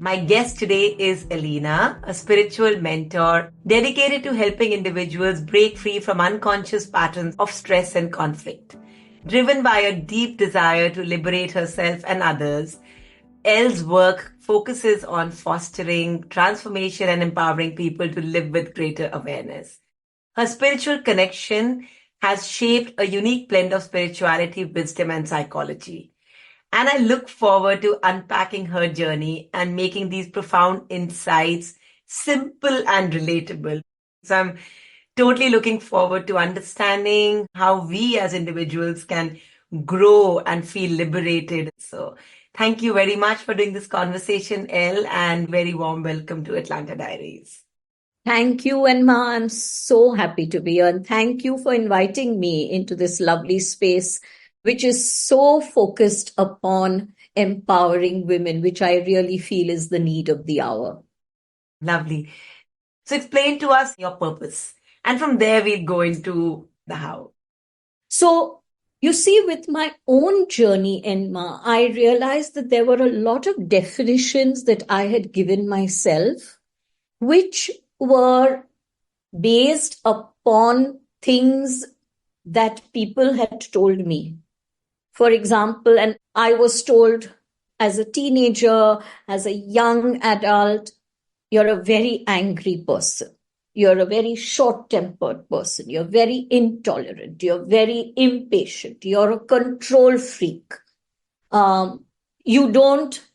My guest today is Ellaeenah, a spiritual mentor dedicated to helping individuals break free from unconscious patterns of stress and conflict. Driven by a deep desire to liberate herself and others, Elle's work focuses on fostering transformation and empowering people to live with greater awareness. Her spiritual connection has shaped a unique blend of spirituality, wisdom, and psychology. And I look forward to unpacking her journey and making these profound insights simple and relatable. So I'm totally looking forward to understanding how we as individuals can grow and feel liberated. So thank you very much for doing this conversation, Elle, and very warm welcome to Atalanta Diaries. Thank you, Enma. I'm so happy to be here. And thank you for inviting me into this lovely space, which is so focused upon empowering women, which I really feel is the need of the hour. Lovely. So explain to us your purpose. And from there, we'll go into the how. So, you see, with my own journey, Enma, I realized that there were a lot of definitions that I had given myself, which were based upon things that people had told me. For example, and I was told as a teenager, as a young adult, you're a very angry person. You're a very short-tempered person. You're very intolerant. You're very impatient. You're a control freak. You don't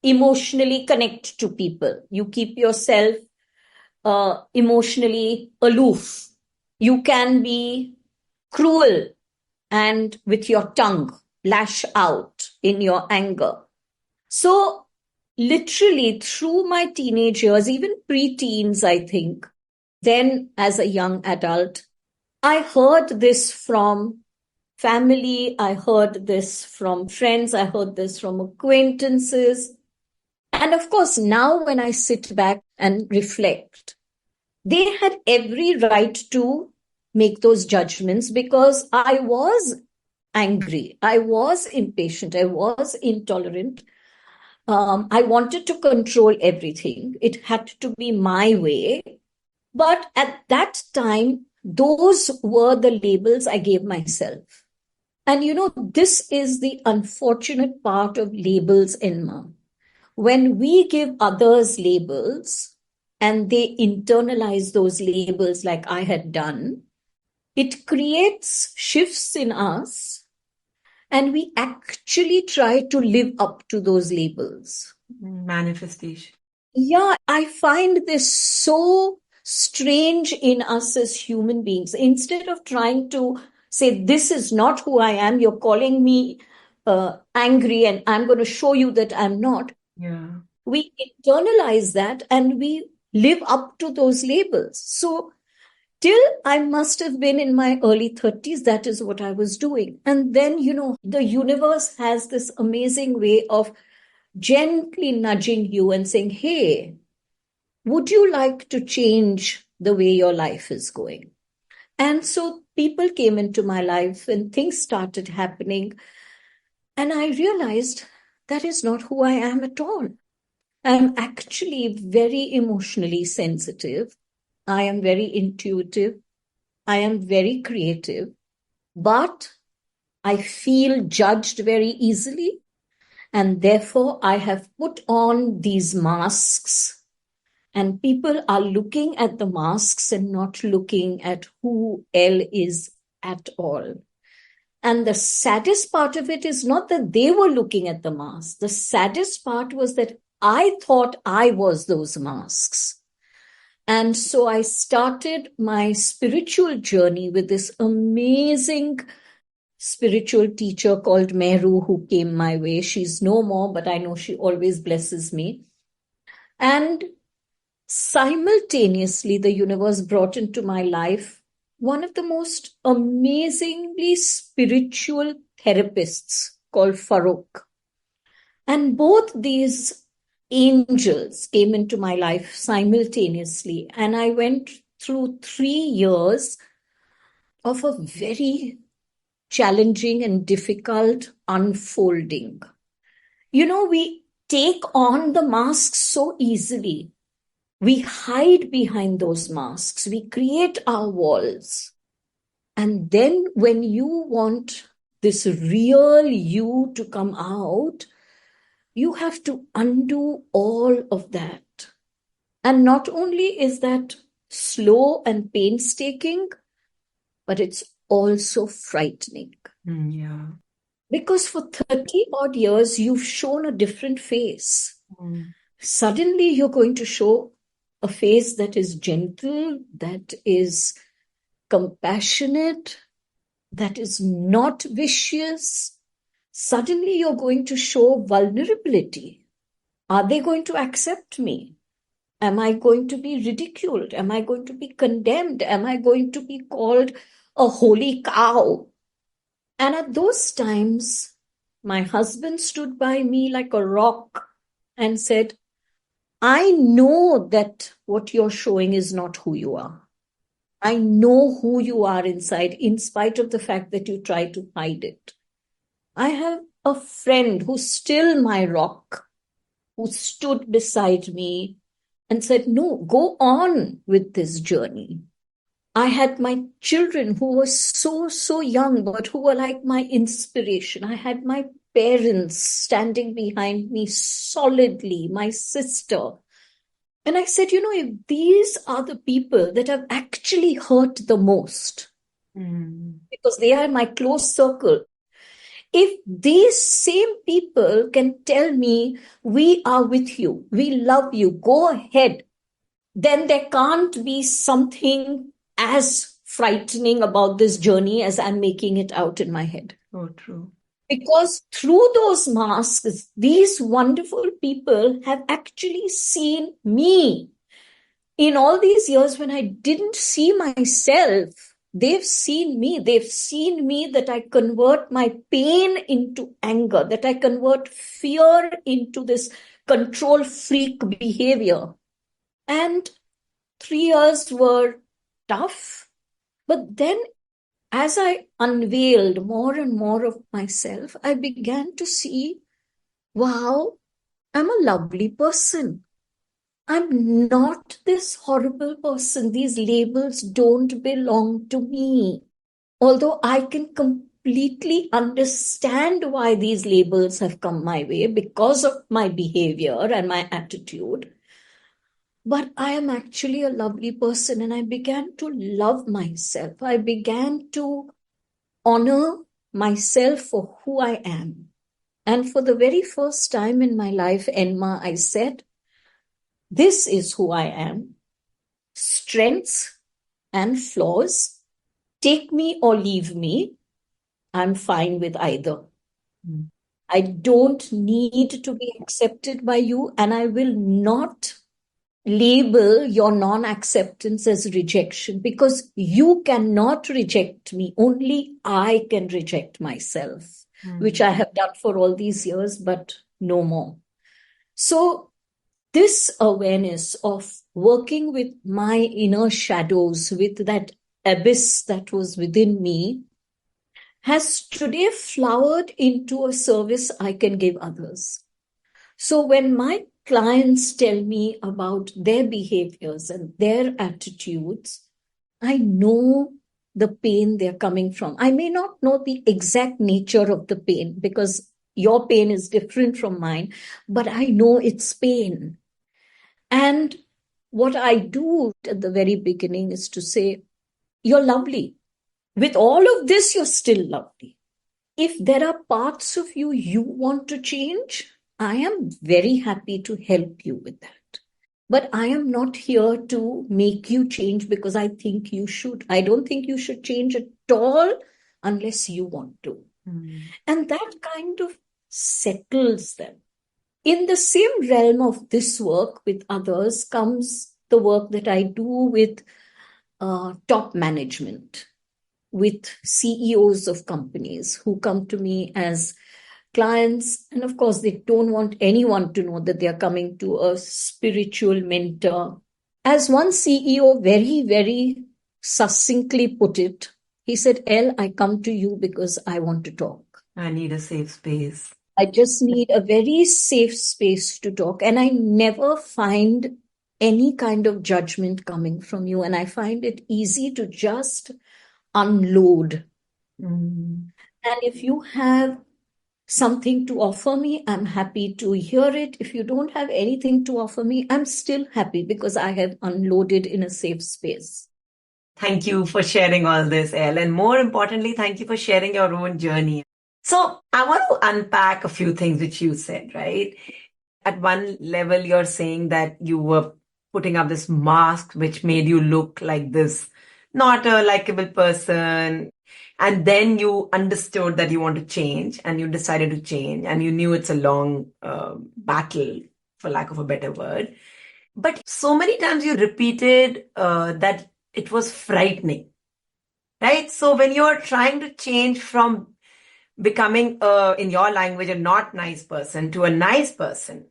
emotionally connect to people. You keep yourself emotionally aloof. You can be cruel and with your tongue lash out in your anger. So literally through my teenage years, even pre-teens, I think, then as a young adult, I heard this from family. I heard this from friends. I heard this from acquaintances. And of course, now when I sit back and reflect, they had every right to make those judgments because I was angry. I was impatient. I was intolerant. I wanted to control everything. It had to be my way. But at that time, those were the labels I gave myself. And this is the unfortunate part of labels, Enma. When we give others labels and they internalize those labels like I had done, it creates shifts in us and we actually try to live up to those labels. Manifestation. Yeah, I find this so strange in us as human beings. Instead of trying to say, this is not who I am, you're calling me angry and I'm going to show you that I'm not. Yeah. We internalize that and we live up to those labels. So till I must have been in my early 30s, that is what I was doing. And then, the universe has this amazing way of gently nudging you and saying, hey, would you like to change the way your life is going? And so people came into my life and things started happening. And I realized that is not who I am at all. I'm actually very emotionally sensitive. I am very intuitive. I am very creative. But I feel judged very easily. And therefore, I have put on these masks. And people are looking at the masks and not looking at who Elle is at all. And the saddest part of it is not that they were looking at the masks. The saddest part was that I thought I was those masks. And so I started my spiritual journey with this amazing spiritual teacher called Meru who came my way. She's no more, but I know she always blesses me. And simultaneously, the universe brought into my life one of the most amazingly spiritual therapists called Farooq. And both these angels came into my life simultaneously. And I went through 3 years of a very challenging and difficult unfolding. We take on the masks so easily. We hide behind those masks. We create our walls. And then when you want this real you to come out, you have to undo all of that. And not only is that slow and painstaking, but it's also frightening. Yeah. Because for 30 odd years, you've shown a different face. Suddenly, you're going to show a face that is gentle, that is compassionate, that is not vicious. Suddenly, you're going to show vulnerability. Are they going to accept me? Am I going to be ridiculed? Am I going to be condemned? Am I going to be called a holy cow? And at those times, my husband stood by me like a rock and said, I know that what you're showing is not who you are. I know who you are inside, in spite of the fact that you try to hide it. I have a friend who's still my rock, who stood beside me and said, no, go on with this journey. I had my children who were so young, but who were like my inspiration. I had my parents standing behind me solidly, my sister. And I said, if these are the people that have actually hurt the most, because they are my close circle, if these same people can tell me, we are with you, we love you, go ahead, then there can't be something as frightening about this journey as I'm making it out in my head. So true. Because through those masks, these wonderful people have actually seen me. In all these years when I didn't see myself, they've seen me. They've seen me that I convert my pain into anger, that I convert fear into this control freak behavior. And 3 years were tough. But then as I unveiled more and more of myself, I began to see, wow, I'm a lovely person. I'm not this horrible person. These labels don't belong to me. Although I can completely understand why these labels have come my way because of my behavior and my attitude. But I am actually a lovely person, and I began to love myself. I began to honor myself for who I am. And for the very first time in my life, Enma, I said, this is who I am. Strengths and flaws. Take me or leave me. I'm fine with either. I don't need to be accepted by you, and I will not label your non-acceptance as rejection, because you cannot reject me. Only I can reject myself, which I have done for all these years, but no more. So this awareness of working with my inner shadows, with that abyss that was within me, has today flowered into a service I can give others. So when my clients tell me about their behaviors and their attitudes, I know the pain they're coming from. I may not know the exact nature of the pain, because your pain is different from mine, but I know it's pain. And what I do at the very beginning is to say, you're lovely. With all of this, you're still lovely. If there are parts of you want to change, I am very happy to help you with that. But I am not here to make you change because I think you should. I don't think you should change at all unless you want to. And that kind of settles them. In the same realm of this work with others comes the work that I do with top management, with CEOs of companies who come to me as clients. And of course, they don't want anyone to know that they are coming to a spiritual mentor. As one CEO very, very succinctly put it, he said, Elle, I come to you because I want to talk. I need a safe space. I just need a very safe space to talk. And I never find any kind of judgment coming from you. And I find it easy to just unload. Mm. And if you have something to offer me, I'm happy to hear it. If you don't have anything to offer me, I'm still happy because I have unloaded in a safe space. Thank you for sharing all this, Elle. And more importantly, thank you for sharing your own journey. So I want to unpack a few things which you said, right? At one level, you're saying that you were putting up this mask which made you look like this, not a likable person. And then you understood that you want to change and you decided to change and you knew it's a long battle, for lack of a better word. But so many times you repeated that it was frightening, right? So when you're trying to change from becoming, in your language, a not nice person to a nice person,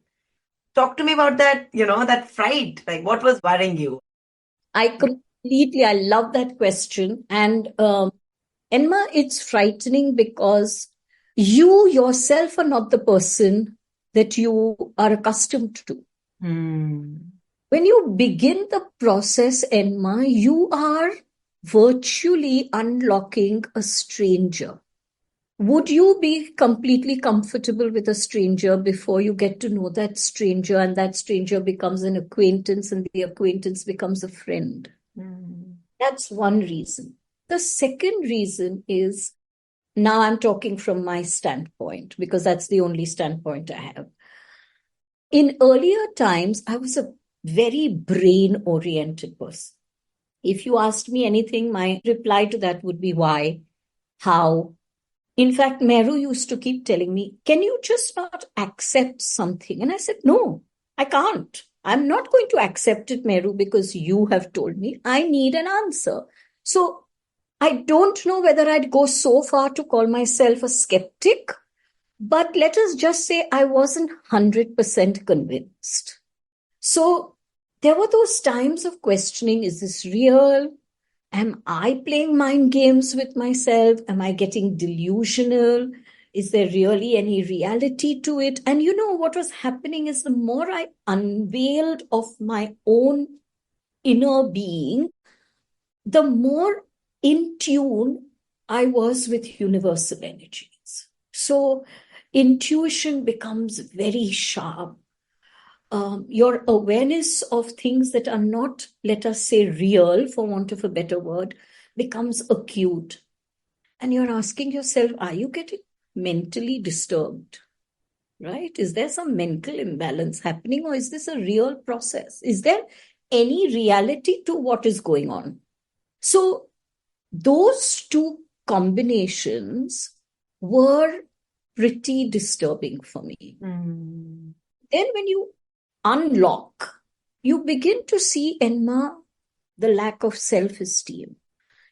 talk to me about that, that fright. Like, what was worrying you? I love that question. And Enma, it's frightening because you yourself are not the person that you are accustomed to. When you begin the process, Enma, you are virtually unlocking a stranger. Would you be completely comfortable with a stranger before you get to know that stranger and that stranger becomes an acquaintance and the acquaintance becomes a friend? That's one reason. The second reason is, now I'm talking from my standpoint because that's the only standpoint I have. In earlier times, I was a very brain-oriented person. If you asked me anything, my reply to that would be why, how. In fact, Meru used to keep telling me, can you just not accept something? And I said, no, I can't. I'm not going to accept it, Meru, because you have told me. I need an answer. So I don't know whether I'd go so far to call myself a skeptic, but let us just say I wasn't 100% convinced. So there were those times of questioning, is this real? Am I playing mind games with myself? Am I getting delusional? Is there really any reality to it? And what was happening is the more I unveiled of my own inner being, the more in tune I was with universal energies. So intuition becomes very sharp. Your awareness of things that are not, let us say, real, for want of a better word, becomes acute. And you're asking yourself, are you getting mentally disturbed? Right? Is there some mental imbalance happening, or is this a real process? Is there any reality to what is going on? So those two combinations were pretty disturbing for me. Then when you unlock, you begin to see, Enma, the lack of self-esteem.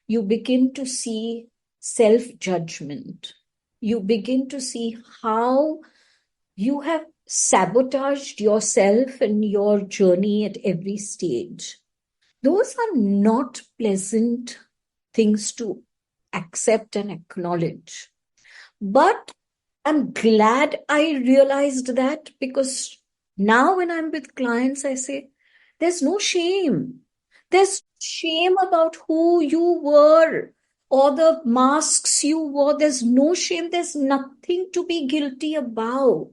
You begin to see self-judgment. You begin to see how you have sabotaged yourself and your journey at every stage. Those are not pleasant things to accept and acknowledge. But I'm glad I realized that, because now when I'm with clients, I say, there's no shame. There's shame about who you were or the masks you wore. There's no shame. There's nothing to be guilty about.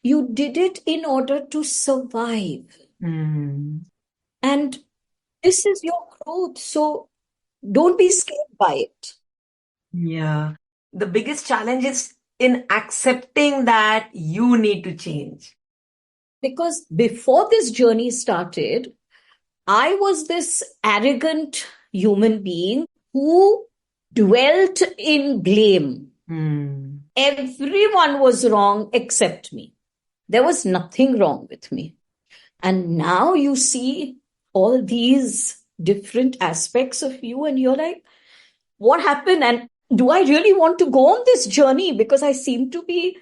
You did it in order to survive. And this is your growth. So don't be scared by it. Yeah. The biggest challenge is in accepting that you need to change. Because before this journey started, I was this arrogant human being who dwelt in blame. Everyone was wrong except me. There was nothing wrong with me. And now you see all these different aspects of you and you're like, what happened? And do I really want to go on this journey? Because I seem to be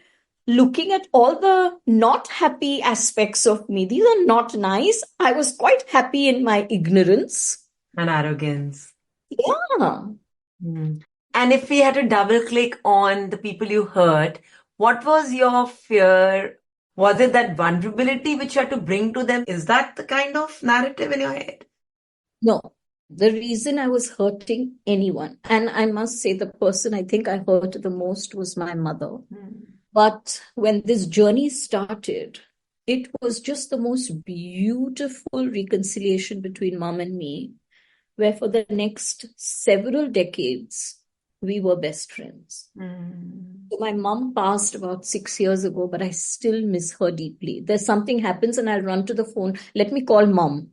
looking at all the not happy aspects of me. These are not nice. I was quite happy in my ignorance. And arrogance. Yeah. And if we had to double click on the people you hurt, What was your fear? Was it that vulnerability which you had to bring to them? Is that the kind of narrative in your head? No. The reason I was hurting anyone, and I must say the person I think I hurt the most was my mother. But when this journey started, it was just the most beautiful reconciliation between mom and me, where for the next several decades, we were best friends. So my mom passed about 6 years ago, but I still miss her deeply. There's something happens and I'll run to the phone. Let me call mom.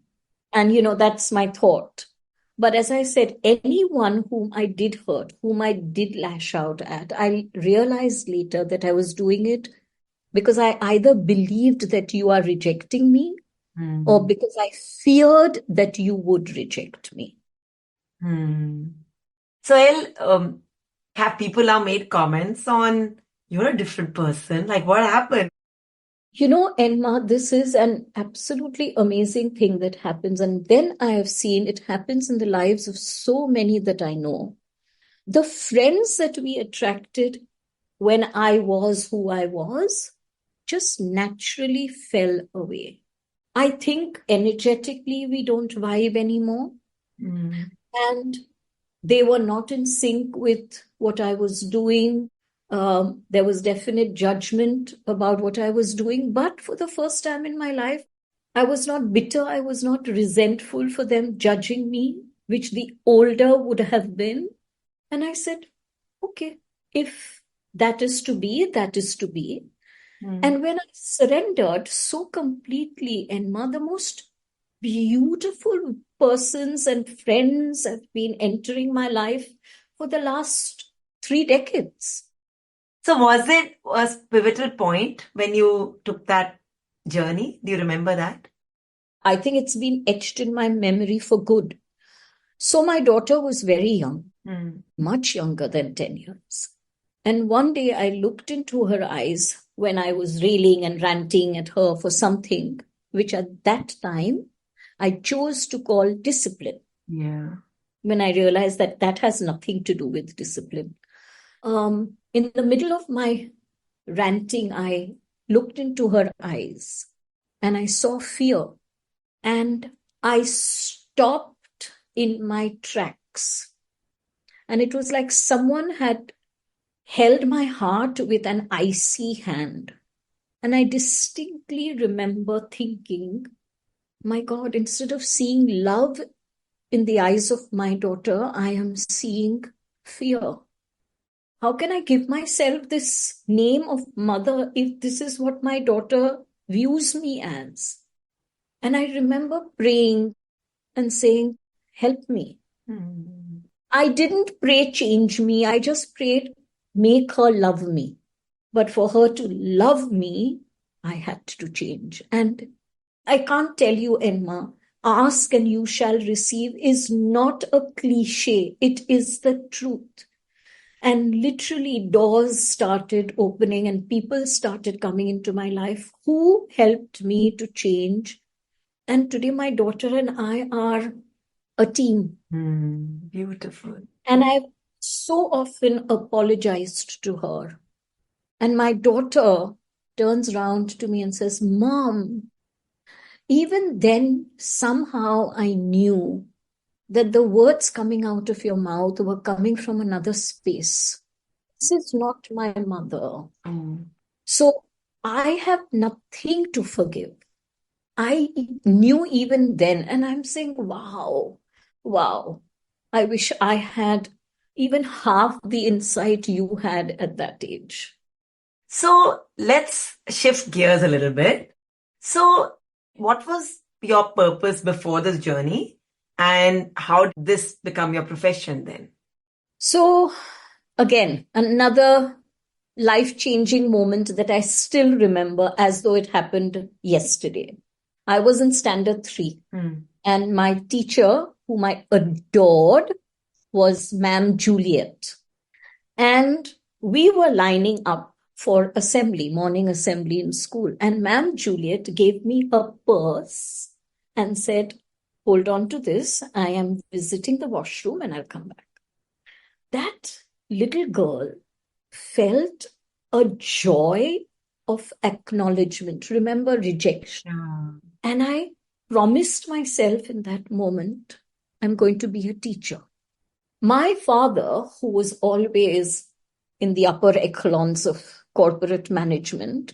And, that's my thought. But as I said, anyone whom I did hurt, whom I did lash out at, I realized later that I was doing it because I either believed that you are rejecting me or because I feared that you would reject me. So, have people now made comments on you're a different person? Like, what happened? Enma, this is an absolutely amazing thing that happens. And then I have seen it happens in the lives of so many that I know. The friends that we attracted when I was who I was just naturally fell away. I think energetically we don't vibe anymore. And they were not in sync with what I was doing. There was definite judgment about what I was doing. But for the first time in my life, I was not bitter. I was not resentful for them judging me, which the older would have been. And I said, okay, if that is to be, that is to be. And when I surrendered so completely, Enma, the most beautiful persons and friends have been entering my life for the last 3 decades. So was it a pivotal point when you took that journey? Do you remember that? I think it's been etched in my memory for good. So my daughter was very young, much younger than 10 years. And one day I looked into her eyes when I was railing and ranting at her for something, which at that time I chose to call discipline. Yeah. When I realized that that has nothing to do with discipline. In the middle of my ranting, I looked into her eyes and I saw fear. And I stopped in my tracks. And it was like someone had held my heart with an icy hand. And I distinctly remember thinking, my God, instead of seeing love in the eyes of my daughter, I am seeing fear. How can I give myself this name of mother if this is what my daughter views me as? And I remember praying and saying, help me. I didn't pray change me. I just prayed, make her love me. But for her to love me, I had to change. And I can't tell you, Enma, ask and you shall receive is not a cliche. It is the truth. And literally doors started opening and people started coming into my life who helped me to change. And today my daughter and I are a team. Beautiful. And I've so often apologized to her. And my daughter turns around to me and says, Mom, even then somehow I knew that the words coming out of your mouth were coming from another space. This is not my mother. So I have nothing to forgive. I knew even then, and I'm saying, wow. I wish I had even half the insight you had at that age. So let's shift gears a little bit. So what was your purpose before this journey and how did this become your profession then? So again, another life-changing moment that I still remember as though it happened yesterday. I was in standard 3 and my teacher, whom I adored, was Ma'am Juliet. And we were lining up for assembly, morning assembly in school. And Ma'am Juliet gave me her purse and said, hold on to this. I am visiting the washroom and I'll come back. That little girl felt a joy of acknowledgement. Remember, rejection. Yeah. And I promised myself in that moment, I'm going to be a teacher. My father, who was always in the upper echelons of corporate management,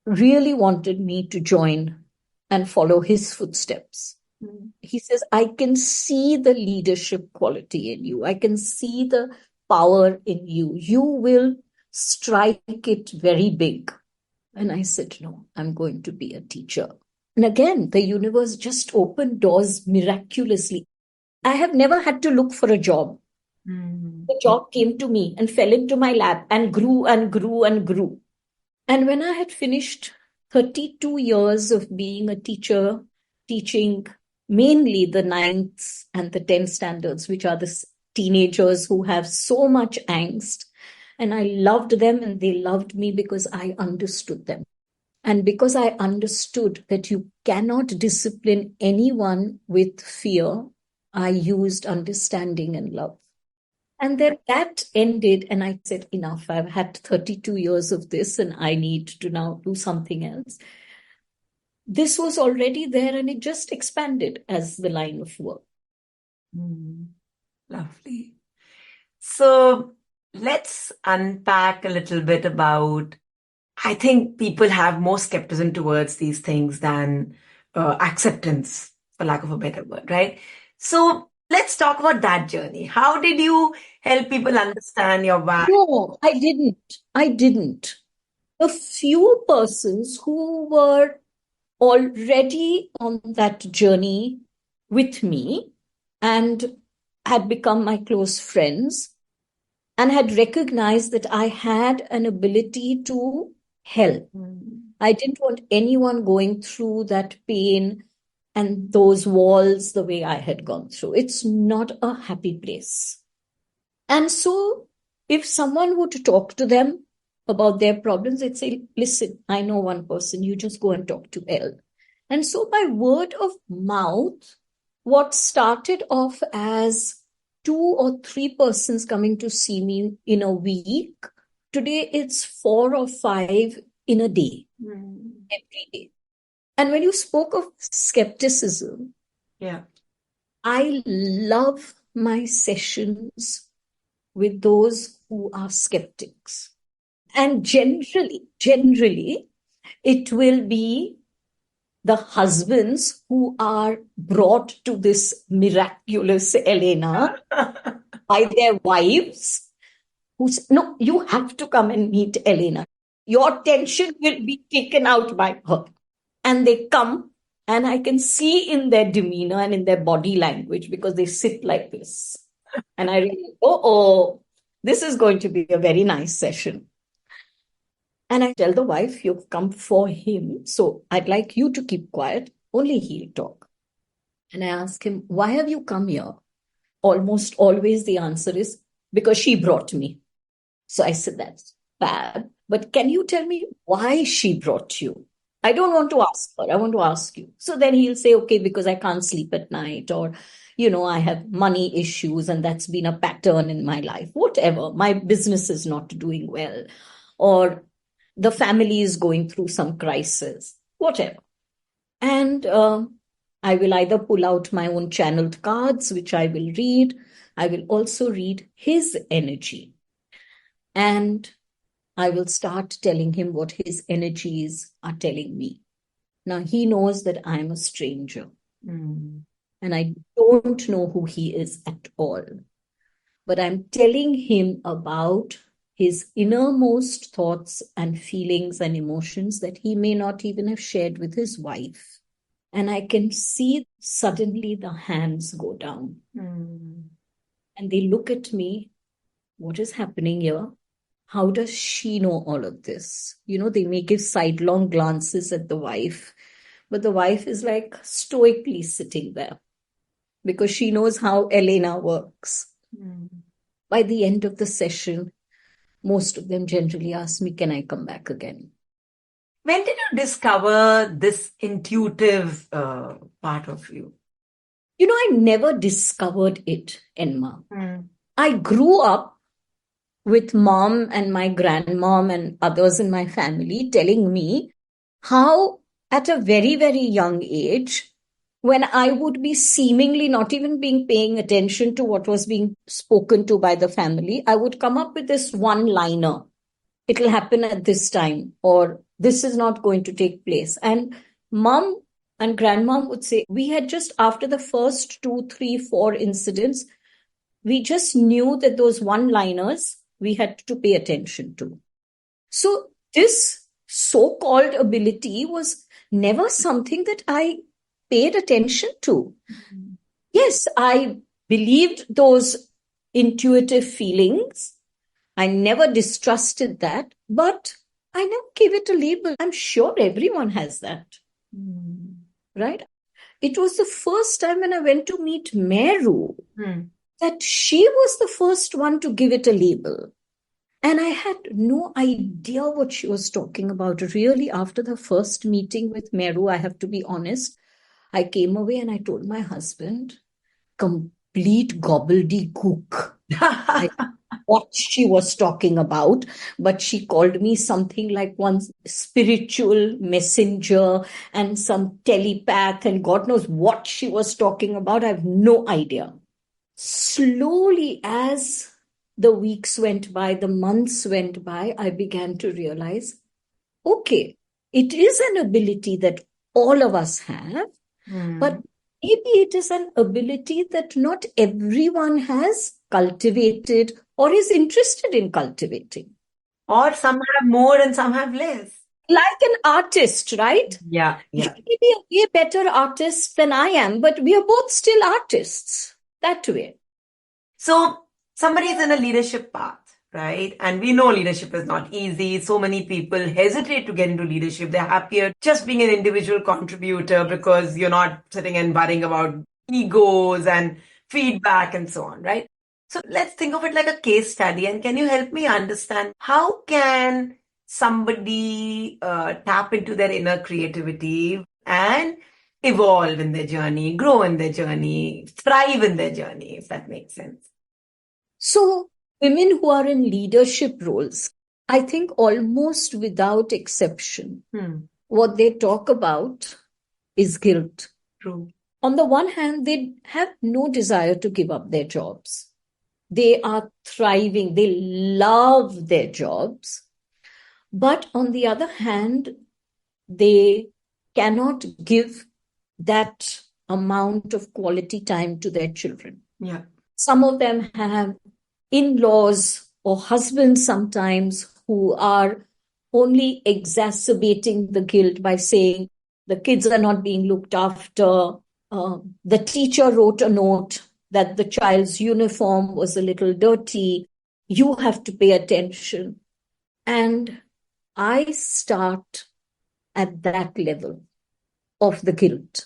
really wanted me to join and follow his footsteps. He says, I can see the leadership quality in you. I can see the power in you. You will strike it very big. And I said, no, I'm going to be a teacher. And again, the universe just opened doors miraculously. I have never had to look for a job. The job came to me and fell into my lap and grew and grew and grew. And when I had finished 32 years of being a teacher, teaching mainly the 9th and the 10th standards, which are the teenagers who have so much angst, and I loved them and they loved me because I understood them. And because I understood that you cannot discipline anyone with fear, I used understanding and love. And then that ended, and I said, enough. I've had 32 years of this, and I need to now do something else. This was already there, and it just expanded as the line of work. Lovely. So let's unpack a little bit about, I think people have more skepticism towards these things than acceptance, for lack of a better word, right? So let's talk about that journey. How did you help people understand your why? No, I didn't. A few persons who were already on that journey with me and had become my close friends and had recognized that I had an ability to help. I didn't want anyone going through that pain and those walls the way I had gone through. It's not a happy place. And so if someone were to talk to them about their problems, they'd say, listen, I know one person, you just go and talk to Elle. And so by word of mouth, what started off as 2 or 3 persons coming to see me in a week, today it's 4 or 5 in a day, every day. And when you spoke of skepticism, Yeah. I love my sessions with those who are skeptics. And generally, it will be the husbands who are brought to this miraculous Ellaeenah by their wives who say, no, you have to come and meet Ellaeenah. Your tension will be taken out by her. And they come, and I can see in their demeanor and in their body language, because they sit like this. And I really, this is going to be a very nice session. And I tell the wife, you've come for him, so I'd like you to keep quiet. Only he'll talk. And I ask him, why have you come here? Almost always the answer is, because she brought me. So I said, that's bad. But can you tell me why she brought you? I don't want to ask her. I want to ask you. So then he'll say, okay, because I can't sleep at night, or, I have money issues and that's been a pattern in my life. Whatever. My business is not doing well, or the family is going through some crisis, whatever. And I will either pull out my own channeled cards, which I will read. I will also read his energy. And I will start telling him what his energies are telling me. Now, he knows that I'm a stranger. And I don't know who he is at all. But I'm telling him about his innermost thoughts and feelings and emotions that he may not even have shared with his wife. And I can see suddenly the hands go down. And they look at me. What is happening here? How does she know all of this? They may give sidelong glances at the wife, but the wife is like stoically sitting there because she knows how Ellaeenah works. By the end of the session, most of them generally ask me, can I come back again? When did you discover this intuitive part of you? I never discovered it, Enma. I grew up with mom and my grandmom and others in my family telling me how at a very, very young age, when I would be seemingly not even paying attention to what was being spoken to by the family, I would come up with this one-liner. It'll happen at this time, or this is not going to take place. And mom and grandmom would say, we had just after the first 2, 3, 4 incidents, we just knew that those one-liners we had to pay attention to. So this so-called ability was never something that I paid attention to. Mm-hmm. Yes, I believed those intuitive feelings. I never distrusted that, but I never gave it a label. I'm sure everyone has that. Mm. Right? It was the first time when I went to meet Meru that she was the first one to give it a label. And I had no idea what she was talking about. Really, after the first meeting with Meru, I have to be honest, I came away and I told my husband, complete gobbledygook. What she was talking about, but she called me something like one spiritual messenger and some telepath, and God knows what she was talking about. I have no idea. Slowly, as the weeks went by, the months went by, I began to realize, okay, it is an ability that all of us have, but maybe it is an ability that not everyone has cultivated or is interested in cultivating. Or some have more and some have less. Like an artist, right? Yeah. You may be a way better artist than I am, but we are both still artists that way. So somebody is in a leadership path, right? And we know leadership is not easy. So many people hesitate to get into leadership. They're happier just being an individual contributor because you're not sitting and worrying about egos and feedback and so on, right? So let's think of it like a case study. And can you help me understand how can somebody tap into their inner creativity and evolve in their journey, grow in their journey, thrive in their journey, if that makes sense? So women who are in leadership roles, I think almost without exception, what they talk about is guilt. True. On the one hand, they have no desire to give up their jobs. They are thriving. They love their jobs. But on the other hand, they cannot give that amount of quality time to their children. Yeah. Some of them have in-laws or husbands sometimes who are only exacerbating the guilt by saying the kids are not being looked after. The teacher wrote a note that the child's uniform was a little dirty. You have to pay attention. And I start at that level of the guilt.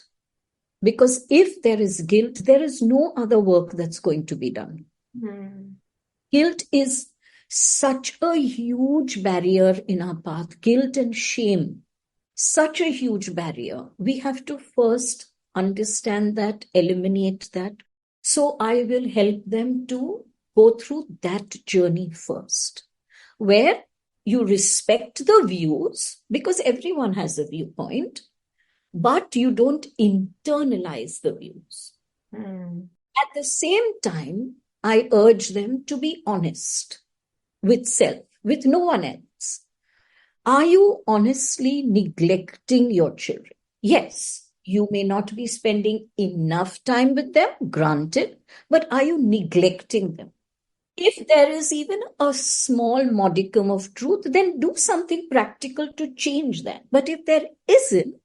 Because if there is guilt, there is no other work that's going to be done. Guilt is such a huge barrier in our path. Guilt and shame, such a huge barrier. We have to first understand that, eliminate that. So I will help them to go through that journey first, where you respect the views, because everyone has a viewpoint, but you don't internalize the views. At the same time, I urge them to be honest with self, with no one else. Are you honestly neglecting your children? Yes, you may not be spending enough time with them, granted, but are you neglecting them? If there is even a small modicum of truth, then do something practical to change that. But if there isn't,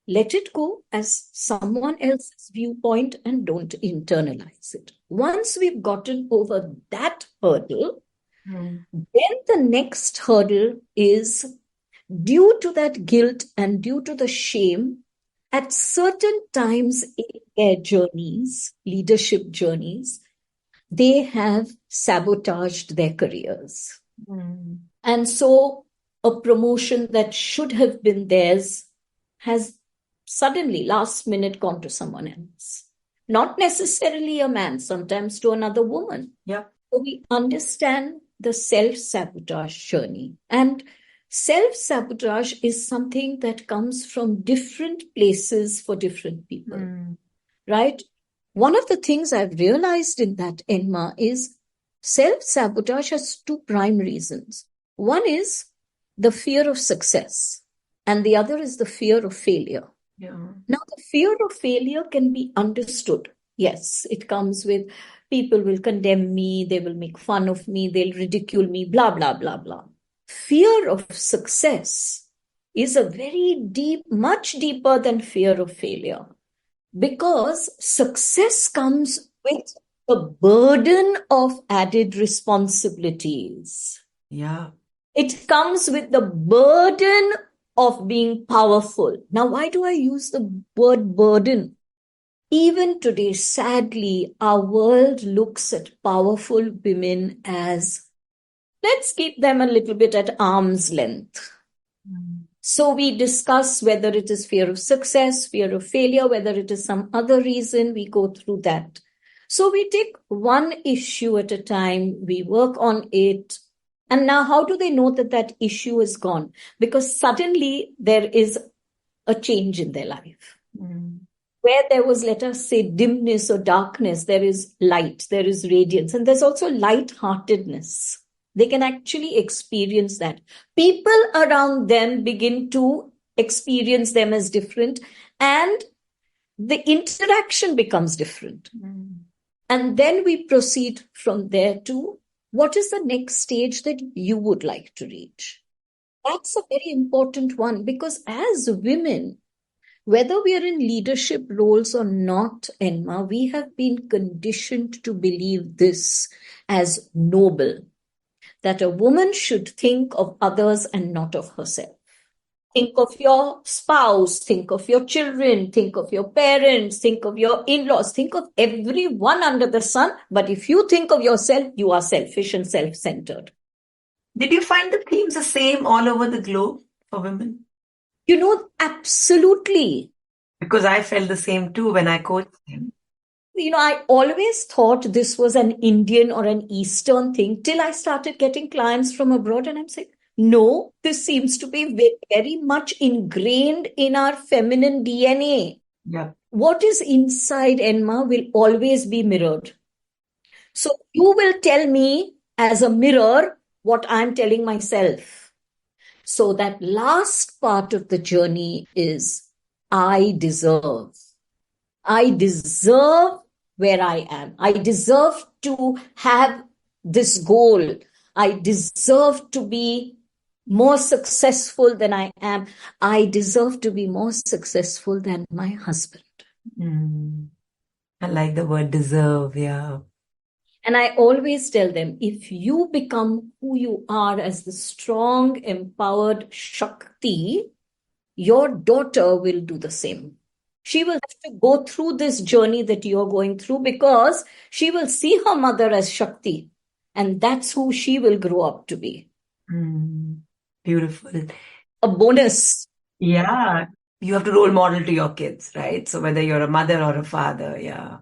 let it go as someone else's viewpoint and don't internalize it. Once we've gotten over that hurdle, then the next hurdle is, due to that guilt and due to the shame, at certain times in their journeys, leadership journeys, they have sabotaged their careers. And so a promotion that should have been theirs has suddenly, last minute, gone to someone else. Not necessarily a man, sometimes to another woman. Yeah. So we understand the self-sabotage journey. And self-sabotage is something that comes from different places for different people, right? One of the things I've realized in that, Enma, is self-sabotage has two prime reasons. One is the fear of success, and the other is the fear of failure. Yeah. Now, the fear of failure can be understood. Yes, it comes with people will condemn me, they will make fun of me, they'll ridicule me, blah, blah, blah, blah. Fear of success is a very deep, much deeper than fear of failure, because success comes with the burden of added responsibilities. Yeah. It comes with the burden of being powerful. Now, why do I use the word burden? Even today, sadly, our world looks at powerful women as, let's keep them a little bit at arm's length. So we discuss whether it is fear of success, fear of failure, whether it is some other reason, we go through that. So we take one issue at a time, we work on it. And now how do they know that that issue is gone? Because suddenly there is a change in their life. Where there was, let us say, dimness or darkness, there is light, there is radiance, and there's also light-heartedness. They can actually experience that. People around them begin to experience them as different, and the interaction becomes different. And then we proceed from there to what is the next stage that you would like to reach? That's a very important one, because as women, whether we are in leadership roles or not, Enma, we have been conditioned to believe this as noble, that a woman should think of others and not of herself. Think of your spouse, think of your children, think of your parents, think of your in-laws, think of everyone under the sun. But if you think of yourself, you are selfish and self-centered. Did you find the themes the same all over the globe for women? Absolutely. Because I felt the same too when I coached them. I always thought this was an Indian or an Eastern thing till I started getting clients from abroad, and I'm saying, no, this seems to be very, very much ingrained in our feminine DNA. Yeah. What is inside, Enma, will always be mirrored. So you will tell me as a mirror what I'm telling myself. So that last part of the journey is I deserve. I deserve where I am. I deserve to have this goal. I deserve to be more successful than I am. I deserve to be more successful than my husband. I like the word deserve, yeah. And I always tell them, if you become who you are as the strong, empowered Shakti, your daughter will do the same. She will have to go through this journey that you're going through, because she will see her mother as Shakti, and that's who she will grow up to be. Beautiful. A bonus. Yeah. You have to role model to your kids, right? So whether you're a mother or a father, yeah.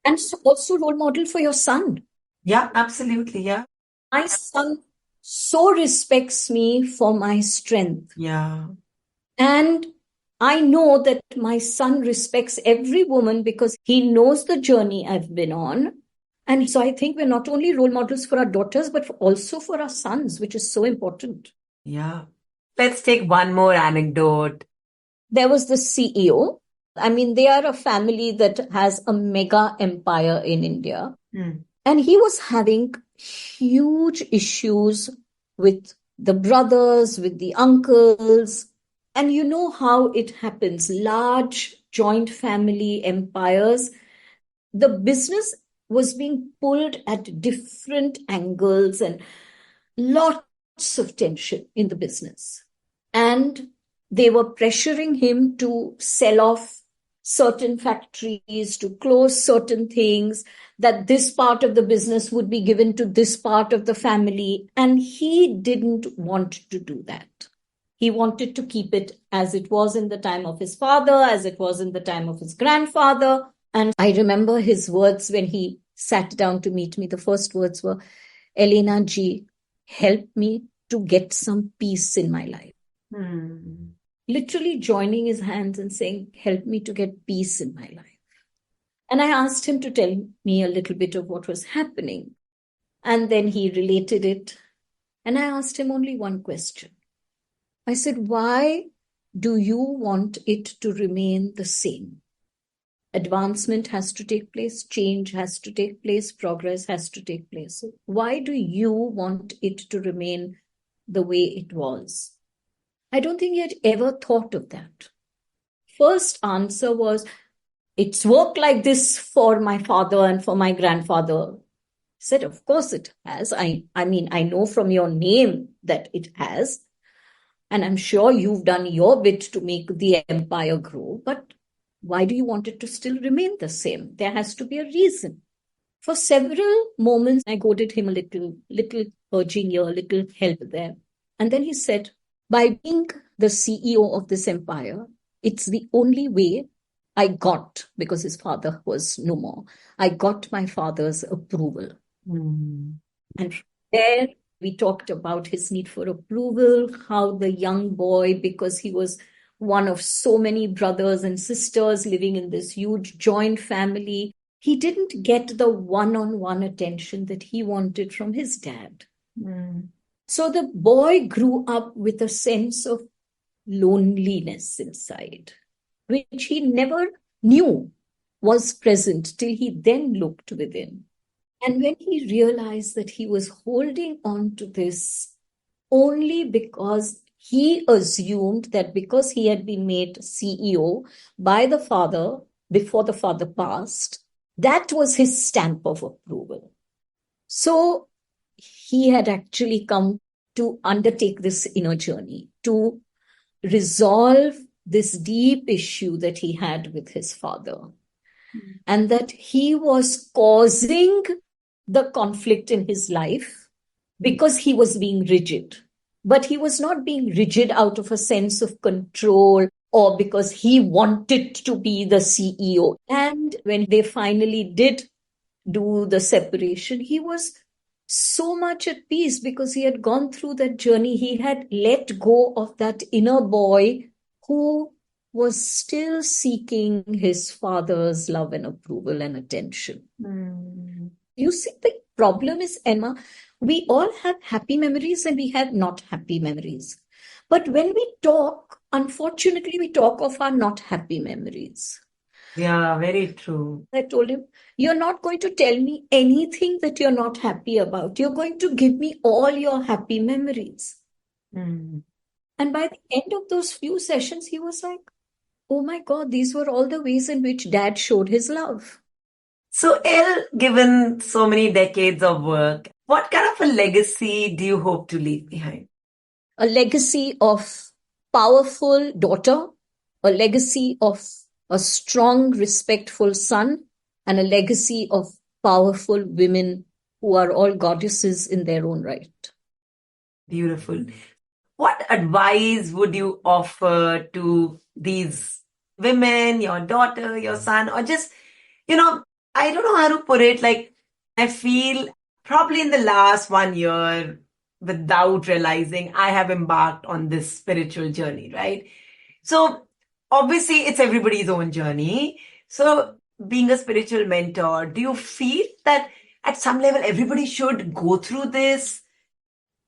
And also role model for your son. Yeah, absolutely, yeah. My son so respects me for my strength. Yeah. And I know that my son respects every woman because he knows the journey I've been on. And so I think we're not only role models for our daughters, but also for our sons, which is so important. Yeah. Let's take one more anecdote. There was the CEO. I mean, they are a family that has a mega empire in India. And he was having huge issues with the brothers, with the uncles. And you know how it happens. Large joint family empires. The business was being pulled at different angles and lots of tension in the business. And they were pressuring him to sell off certain factories, to close certain things, that this part of the business would be given to this part of the family. And he didn't want to do that. He wanted to keep it as it was in the time of his father, as it was in the time of his grandfather. And I remember his words when he sat down to meet me, the first words were, Ellaeenah ji, help me to get some peace in my life. Literally joining his hands and saying, help me to get peace in my life. And I asked him to tell me a little bit of what was happening. And then he related it. And I asked him only one question. I said, why do you want it to remain the same? Advancement has to take place, change has to take place, progress has to take place. So why do you want it to remain the way it was? I don't think he had ever thought of that. First answer was, it's worked like this for my father and for my grandfather. I said, of course it has. I mean, I know from your name that it has. And I'm sure you've done your bit to make the empire grow. But why do you want it to still remain the same? There has to be a reason. For several moments, I goaded him a little urging here, a little help there. And then he said, by being the CEO of this empire, it's the only way I got, because his father was no more, I got my father's approval. And from there, we talked about his need for approval, how the young boy, because he was one of so many brothers and sisters living in this huge joint family, he didn't get the one-on-one attention that he wanted from his dad. So the boy grew up with a sense of loneliness inside, which he never knew was present till he then looked within. And when he realized that he was holding on to this only because he assumed that because he had been made CEO by the father before the father passed, that was his stamp of approval. So he had actually come to undertake this inner journey, to resolve this deep issue that he had with his father, and that he was causing the conflict in his life because he was being rigid. But he was not being rigid out of a sense of control or because he wanted to be the CEO. And when they finally did do the separation, he was so much at peace because he had gone through that journey. He had let go of that inner boy who was still seeking his father's love and approval and attention. You see, the problem is, Enma, we all have happy memories and we have not happy memories. But when we talk, unfortunately, we talk of our not happy memories. Yeah, very true. I told him, you're not going to tell me anything that you're not happy about. You're going to give me all your happy memories. And by the end of those few sessions, he was like, oh my God, these were all the ways in which Dad showed his love. So, given so many decades of work, what kind of a legacy do you hope to leave behind? A legacy of powerful daughter, a legacy of a strong, respectful son, and a legacy of powerful women who are all goddesses in their own right. Beautiful. What advice would you offer to these women, your daughter, your son, or just, I don't know how to put it. Like, I feel probably in the last 1 year, without realizing, I have embarked on this spiritual journey, right? So obviously it's everybody's own journey. So being a spiritual mentor, do you feel that at some level everybody should go through this?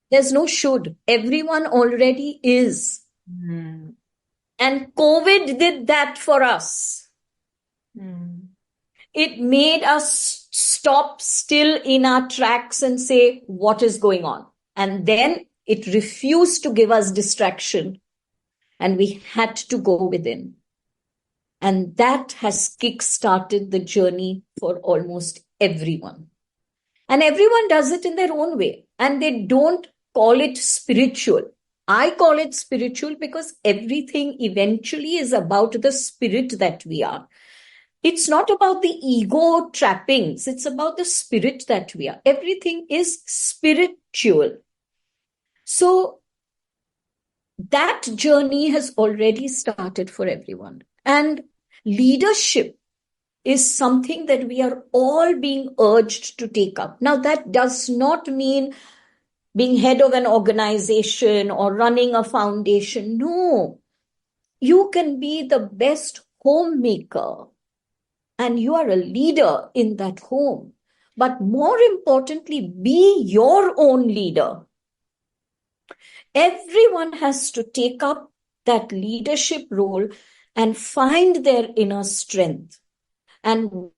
There's no should. Everyone already is. And COVID did that for us. It made us stop still in our tracks and say, what is going on? And then it refused to give us distraction. And we had to go within. And that has kick-started the journey for almost everyone. And everyone does it in their own way. And they don't call it spiritual. I call it spiritual because everything eventually is about the spirit that we are. It's not about the ego trappings. It's about the spirit that we are. Everything is spiritual. So that journey has already started for everyone. And leadership is something that we are all being urged to take up. Now, that does not mean being head of an organization or running a foundation. No, you can be the best homemaker and you are a leader in that home. But more importantly, be your own leader. Everyone has to take up that leadership role and find their inner strength and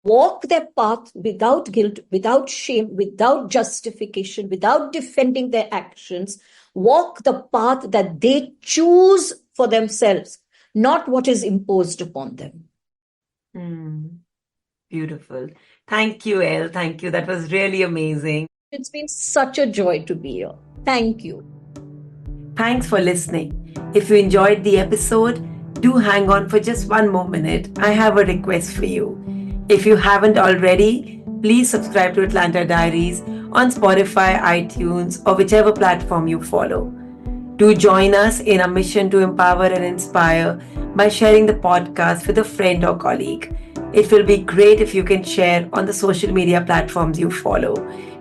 walk their path without guilt, without shame, without justification, without defending their actions. Walk the path that they choose for themselves, not what is imposed upon them. Beautiful. Thank you, Elle. Thank you. That was really amazing. It's been such a joy to be here. Thank you. Thanks for listening. If you enjoyed the episode, do hang on for just one more minute. I have a request for you. If you haven't already, please subscribe to Atalanta Diaries on Spotify, iTunes, or whichever platform you follow. Do join us in our mission to empower and inspire by sharing the podcast with a friend or colleague. It will be great if you can share on the social media platforms you follow,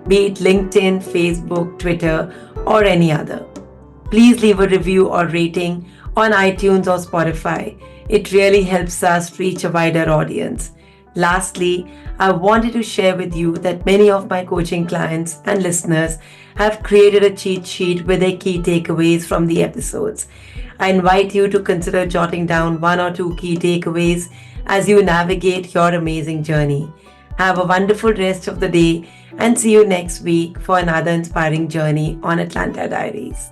be it LinkedIn, Facebook, Twitter, or any other. Please leave a review or rating on iTunes or Spotify. It really helps us reach a wider audience. Lastly, I wanted to share with you that many of my coaching clients and listeners have created a cheat sheet with their key takeaways from the episodes. I invite you to consider jotting down 1 or 2 key takeaways as you navigate your amazing journey. Have a wonderful rest of the day and see you next week for another inspiring journey on Atalanta Diaries.